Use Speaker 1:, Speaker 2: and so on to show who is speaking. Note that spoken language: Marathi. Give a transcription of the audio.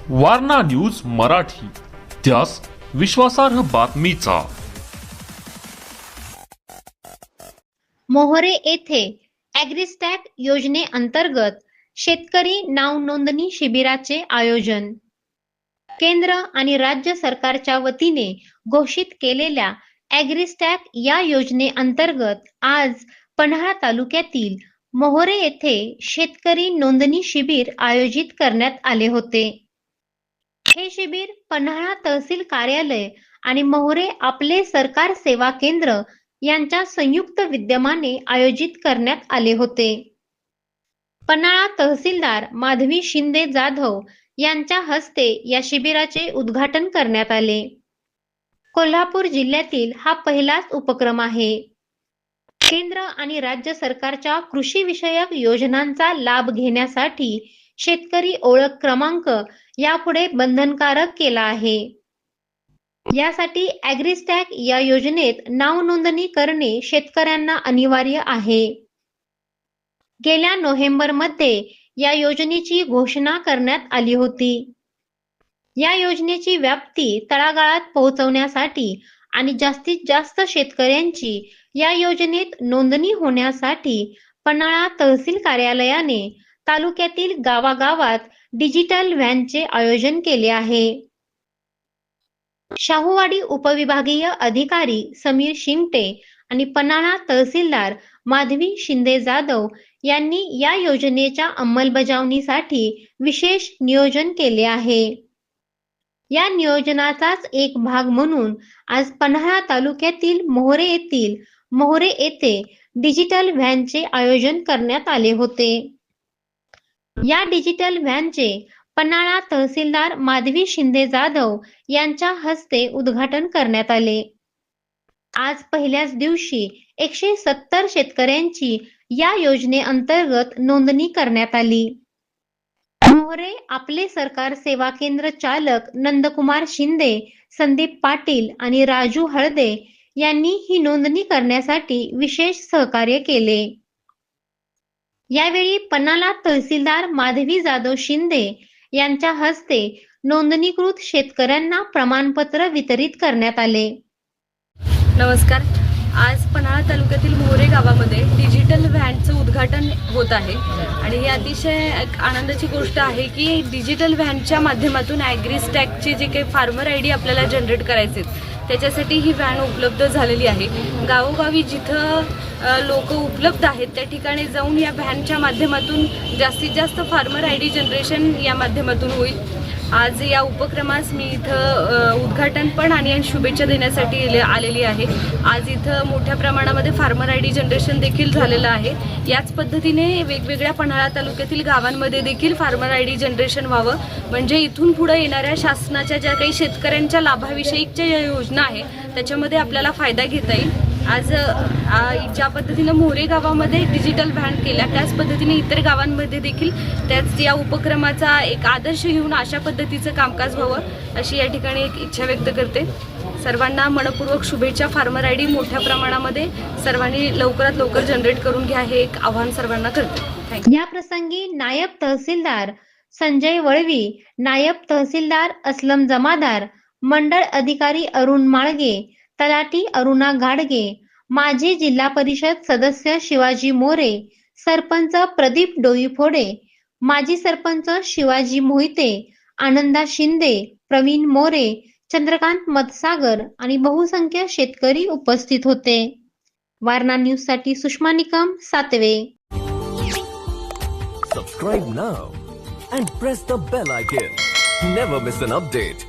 Speaker 1: वारणा न्यूज मराठी, त्यास विश्वासार्ह बातमीचा।
Speaker 2: मोहोरे येथे ॲग्रिस्टॅक योजनेअंतर्गत शेतकरी नाव नोंदणी शिबिराचे आयोजन। केंद्र आणि राज्य सरकारच्या वतीने घोषित केलेल्या ॲग्रिस्टॅक या योजनेअंतर्गत आज पन्हाळा तालुक्यातील मोहोरे येथे शेतकरी नोंदणी शिबिर आयोजित करण्यात आले होते। हे शिबिर पन्हाळा तहसील कार्यालय आणि मोहोरे आपले सरकार सेवा केंद्र यांच्या संयुक्त विद्यमाने आयोजित करण्यात आले होते। पन्हाळा तहसीलदार माधवी शिंदे जाधव यांच्या हस्ते या शिबिराचे उद्घाटन करण्यात आले। कोल्हापूर जिल्ह्यातील हा पहिलाच उपक्रम आहे। केंद्र आणि राज्य सरकारच्या कृषी विषयक योजनांचा लाभ घेण्यासाठी शेतकरी ओळख क्रमांक यापुढे बंधनकारक केला आहे। यासाठी ॲग्रिस्टॅक या योजनेत नाव नोंदणी करणे शेतकऱ्यांना अनिवार्य आहे। गेल्या नोव्हेंबरमध्ये या योजनेची घोषणा करण्यात आली होती। या योजनेची व्याप्ती तळागाळात पोहोचवण्यासाठी आणि जास्तीत जास्त शेतकऱ्यांची या योजनेत नोंदणी होण्यासाठी पन्हाळा तहसील कार्यालयाने तालुक्यातील गावागावात डिजिटल व्हॅनचे आयोजन केले आहे। शाहूवाडी उपविभागीय अधिकारी समीर शिंगटे आणि पन्हाळा तहसीलदार माधवी शिंदे जाधव यांनी या योजनेच्या अंमलबजावणीसाठी विशेष नियोजन केले आहे। या नियोजनाचाच एक भाग म्हणून आज पन्हाळा तालुक्यातील मोहोरे येथे डिजिटल व्हॅनचे आयोजन करण्यात आले होते। या डिजिटल व्हॅनचे पन्हाळा तहसीलदार माधवी शिंदे जाधव यांच्या हस्ते उद्घाटन करण्यात आले। आज पहिल्याच दिवशी 170 शेतकऱ्यांची या योजनेअंतर्गत नोंदणी करण्यात आली। मोहोरे आपले सरकार सेवा केंद्र चालक नंदकुमार शिंदे, संदीप पाटील आणि राजू हळदे यांनी ही नोंदणी करण्यासाठी विशेष सहकार्य केले। यावेळी पन्हाळा तहसीलदार माधवी जाधव शिंदे यांच्या हस्ते नोंदणीकृत शेतकऱ्यांना प्रमाणपत्र वितरित करण्यात आले।
Speaker 3: नमस्कार, आज पन्हाळा तालुक्यातील मोहोरे गावामध्ये डिजिटल व्हॅनचं उद्घाटन होत आहे आणि ही अतिशय आनंदाची गोष्ट आहे की डिजिटल व्हॅनच्या माध्यमातून ॲग्रिस्टॅकचे जे काही फार्मर आय डी आपल्याला जनरेट करायचे त्याच्यासाठी ही व्हॅन उपलब्ध झालेली आहे। गावोगावी जिथं लोक उपलब्ध आहेत त्या ठिकाणी जाऊन या व्हॅनच्या माध्यमातून जास्तीत जास्त फार्मर आय डी जनरेशन या माध्यमातून होईल। आज या उपक्रमास मी इथं उद्घाटन पण आणि शुभेच्छा देण्यासाठी आलेली आहे। आज इथं मोठ्या प्रमाणामध्ये फार्मर आय डी जनरेशन देखील झालेलं आहे। याच पद्धतीने वेगवेगळ्या पन्हाळा तालुक्यातील गावांमध्ये देखील फार्मर आय डी जनरेशन व्हावं, म्हणजे इथून पुढे येणाऱ्या शासनाच्या ज्या काही शेतकऱ्यांच्या लाभाविषयीच्या ज्या योजना आहे त्याच्यामध्ये आपल्याला फायदा घेता येईल। आज ज्या पद्धतीनं मोहोरे गावामध्ये डिजिटल व्हॅन केल्या त्याच पद्धतीने इतर गावांमध्ये देखील त्याच या उपक्रमाचा एक आदर्श घेऊन अशा पद्धतीचं कामकाज व्हावं अशी या ठिकाणी एक इच्छा व्यक्त करते। सर्वांना मनपूर्वक शुभेच्छा। फार्मर आय डी मोठ्या प्रमाणामध्ये सर्वांनी लवकरात लवकर जनरेट करून घ्या हे एक आवाहन सर्वांना करते।
Speaker 2: या प्रसंगी नायब तहसीलदार संजय वळवी, नायब तहसीलदार असलम जमादार, मंडळ अधिकारी अरुण माळगे, तलाठी अरुणा गाडगे, माजी जिल्हा परिषद सदस्य शिवाजी मोरे, सरपंच प्रदीप डोईफोडे, माजी सरपंच शिवाजी मोहिते, आनंदा शिंदे, प्रवीण मोरे, चंद्रकांत मतसागर आणि बहुसंख्य शेतकरी उपस्थित होते। वारणा न्यूज साठी सुषमा निकम, सातवे।
Speaker 4: Subscribe now and press the bell icon. Never miss an update.